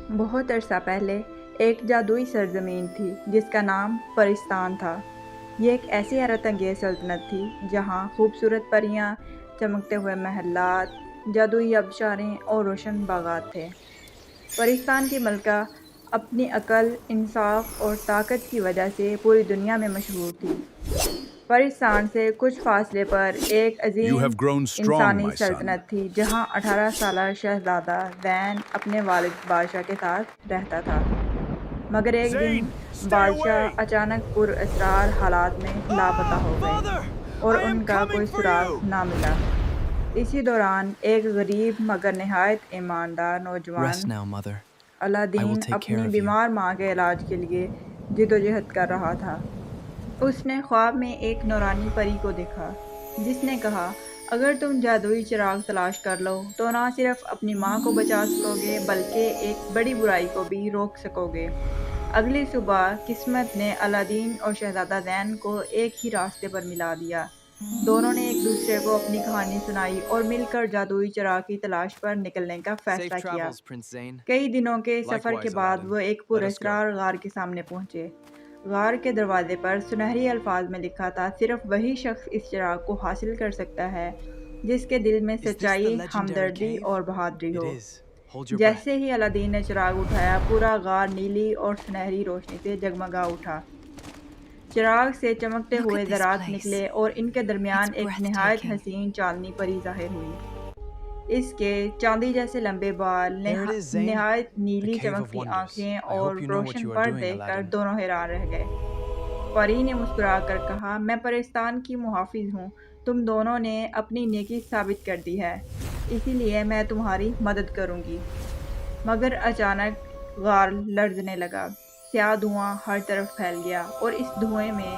بہت عرصہ پہلے ایک جادوئی سرزمین تھی جس کا نام پرستان تھا۔ یہ ایک ایسی حیرت انگیز سلطنت تھی جہاں خوبصورت پریاں، چمکتے ہوئے محلات، جادوئی آبشاریں اور روشن باغات تھے۔ پرستان کی ملکہ اپنی عقل، انصاف اور طاقت کی وجہ سے پوری دنیا میں مشہور تھی۔ پرستان سے کچھ فاصلے پر ایک You Azeem have grown strong, انسانی my son. سلطنت تھی جہاں 18 سالہ شہزادہ زین اپنے والد بادشاہ کے ساتھ رہتا تھا۔ مگر ایک دن Zane, stay بادشاہ away! اچانک پر اسرار حالات میں لاپتہ ہو گئے Father, اور I am ان کا کوئی coming for سراغ you! نہ ملا۔ اسی دوران ایک غریب مگر نہایت ایماندار نوجوان Rest now, mother. I will الادین take care اپنی of you. بیمار ماں کے علاج کے لیے جدوجہد کر رہا تھا۔ اس نے خواب میں ایک نورانی پری کو دیکھا جس نے کہا، اگر تم جادوئی چراغ تلاش کر لو تو نہ صرف اپنی ماں کو بچا سکو گے بلکہ ایک بڑی برائی کو بھی روک سکو گے۔ اگلی صبح قسمت نے الادین اور شہزادہ زین کو ایک ہی راستے پر ملا دیا۔ دونوں نے ایک دوسرے کو اپنی کہانی سنائی اور مل کر جادوئی چراغ کی تلاش پر نکلنے کا Safe فیصلہ کیا۔ travels, Prince Zane. کئی دنوں کے سفر کے Likewise, بعد Aladdin. وہ ایک Let us go. پراسرار غار کے سامنے پہنچے۔ غار کے دروازے پر سنہری الفاظ میں لکھا تھا، صرف وہی شخص اس چراغ کو حاصل کر سکتا ہے جس کے دل میں Is this the سچائی، legendary ہمدردی cave? اور بہادری It who. is. Hold your breath. جیسے ہی الادین نے چراغ اٹھایا، پورا غار نیلی اور سنہری روشنی سے جگمگا اٹھا۔ چراغ سے چمکتے Look ہوئے at this ذرات place. نکلے اور ان کے درمیان It's ایک نہایت breathtaking. حسین چاندنی پری ظاہر ہوئی۔ اس کے چاندی جیسے لمبے بال، There it is, Zane. نہایت نیلی The Cave of چمکتی Wonders. آنکھیں I اور hope you know what روشن you are پر doing, دیکھ کر Aladdin. دونوں حیران رہ گئے۔ پری نے مسکرا کر کہا، میں پرستان کی محافظ ہوں، تم دونوں نے اپنی نیکی ثابت کر دی ہے، اسی لیے میں تمہاری مدد کروں گی۔ مگر اچانک غار لرزنے لگا، سیاہ دھواں ہر طرف پھیل گیا اور اس دھوئیں میں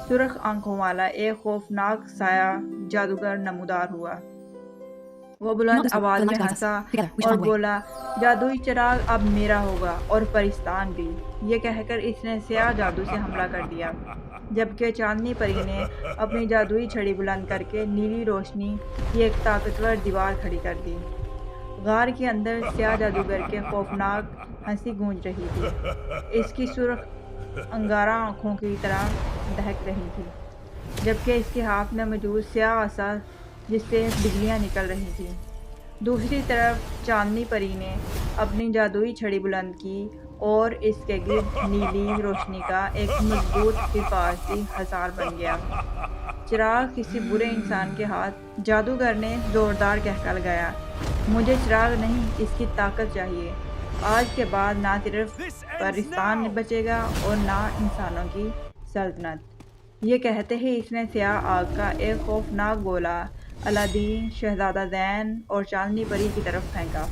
سرخ آنکھوں والا ایک خوفناک سایہ جادوگر نمودار ہوا۔ وہ بلند آواز میں ہنسا اور بولا، جادوئی چراغ اب میرا ہوگا اور پرستان بھی۔ یہ کہہ کر اس نے سیاہ جادو سے حملہ کر دیا، جبکہ چاندنی پری نے اپنی جادوئی چھڑی بلند کر کے نیلی روشنی کی ایک طاقتور دیوار کھڑی کر دی۔ غار کے اندر سیاہ جادوگر کے خوفناک ہنسی گونج رہی تھی، اس کی سرخ انگارہ آنکھوں کی طرح دہک رہی تھی، جبکہ اس کے ہاتھ میں موجود سیاہ عصا جس سے بجلیاں نکل رہی تھیں۔ دوسری طرف چاندنی پری نے اپنی جادوئی چھڑی بلند کی اور اس کے گرد نیلی روشنی کا ایک مضبوط حفاظتی حصار بن گیا۔ چراغ کسی برے انسان کے ہاتھ۔ جادوگر نے زوردار کہہ لگایا، مجھے چراغ نہیں، اس کی طاقت چاہیے۔ آج کے بعد نہ صرف پرستان بچے گا اور نہ انسانوں کی سلطنت۔ یہ کہتے ہی اس نے سیاہ آگ کا ایک خوفناک گولہ الادین، شہزادہ زین اور چاندنی پری کی طرف پھینکا۔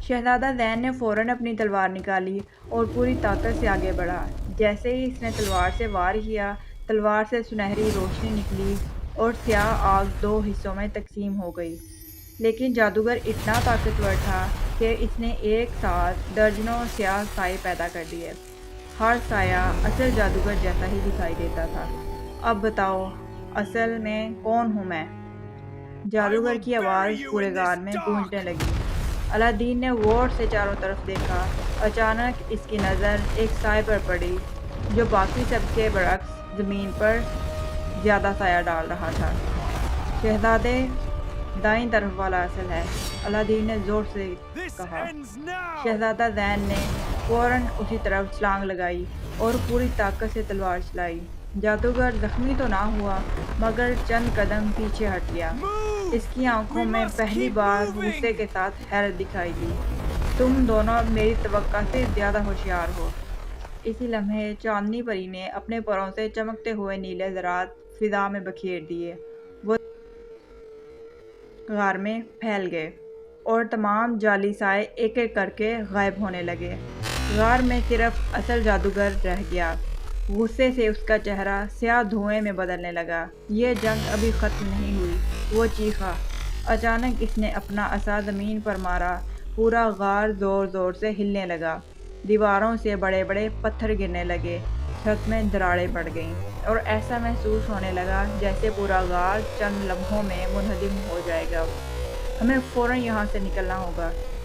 شہزادہ زین نے فوراً اپنی تلوار نکالی اور پوری طاقت سے آگے بڑھا۔ جیسے ہی اس نے تلوار سے وار کیا، تلوار سے سنہری روشنی نکلی اور سیاہ آگ دو حصوں میں تقسیم ہو گئی۔ لیکن جادوگر اتنا طاقتور تھا کہ اس نے ایک ساتھ درجنوں سیاہ سائے پیدا کر دیے۔ ہر سایہ اصل جادوگر جیسا ہی دکھائی دیتا تھا۔ اب بتاؤ، اصل میں کون ہوں میں؟ جادوگر کی آواز پورے غار میں گونجنے لگی۔ الادین نے غور سے چاروں طرف دیکھا۔ اچانک اس کی نظر ایک سائے پر پڑی جو باقی سب کے برعکس زمین پر زیادہ سایہ ڈال رہا تھا۔ شہزادے، دائیں طرف والا اصل ہے، الادین نے زور سے کہا۔ شہزادہ زین نے فوراً اسی طرف چھلانگ لگائی اور پوری طاقت سے تلوار چلائی۔ جادوگر زخمی تو نہ ہوا مگر چند قدم پیچھے ہٹ گیا۔ اس کی آنکھوں میں پہلی بار غصے کے ساتھ حیرت دکھائی دی۔ تم دونوں میری توقع سے زیادہ ہوشیار ہو۔ اسی لمحے چاندنی پری نے اپنے پروں سے چمکتے ہوئے نیلے ذرات فضا میں بکھیر دیے۔ وہ غار میں پھیل گئے اور تمام جعلی سائے ایک ایک کر کے غائب ہونے لگے۔ غار میں صرف اصل جادوگر رہ گیا۔ غصے سے اس کا چہرہ سیاہ دھوئیں میں بدلنے لگا۔ یہ جنگ ابھی ختم نہیں ہوئی، وہ چیخا۔ اچانک اس نے اپنا عصا زمین پر مارا، پورا غار زور زور سے ہلنے لگا۔ دیواروں سے بڑے بڑے پتھر گرنے لگے، چھت میں دراڑیں پڑ گئیں اور ایسا محسوس ہونے لگا جیسے پورا غار چند لمحوں میں منہدم ہو جائے گا۔ ہمیں فوراً یہاں سے نکلنا ہوگا۔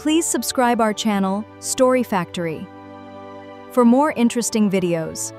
Please subscribe our channel, Story Factory, for more interesting videos.